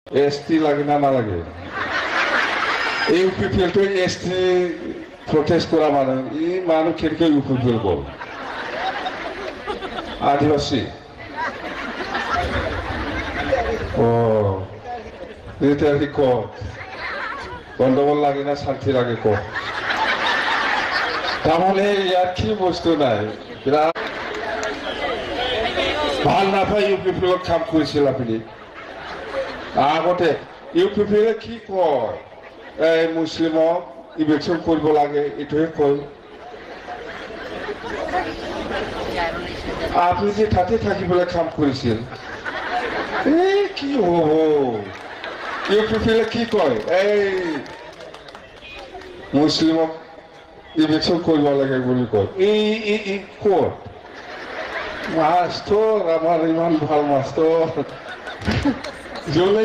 ST লাগে না না লাগে ইউপিপিএলটো এসটি প্রটেস্ট করা মানে ই মানুষ খেলকে ইউপিপিএল কর আদিবাসী ও এটা কি ক গন্ডগোল লাগে না শান্তি লাগে ক তাহলে ইয়ার কি বস্তু নাই বিরাট ভাল নাপাই ইউপিপিএল কাম করেছিল আপনি আগতে ইউপিপিএল কি কয় এই মুসলিমক ইলেকশন কৰিব লাগে এইটোহে কয় আপনি যে তাতে থাকি পেলাই কাম কৰিছিল এই কি হব ইউপিপিএল কি কয় এই মুসলিমক ইলেকশন কৰিব লাগে বুলি কয় এই কত মাষ্টৰ আমাৰ ইমান ভাল মাষ্টৰ জ্বলে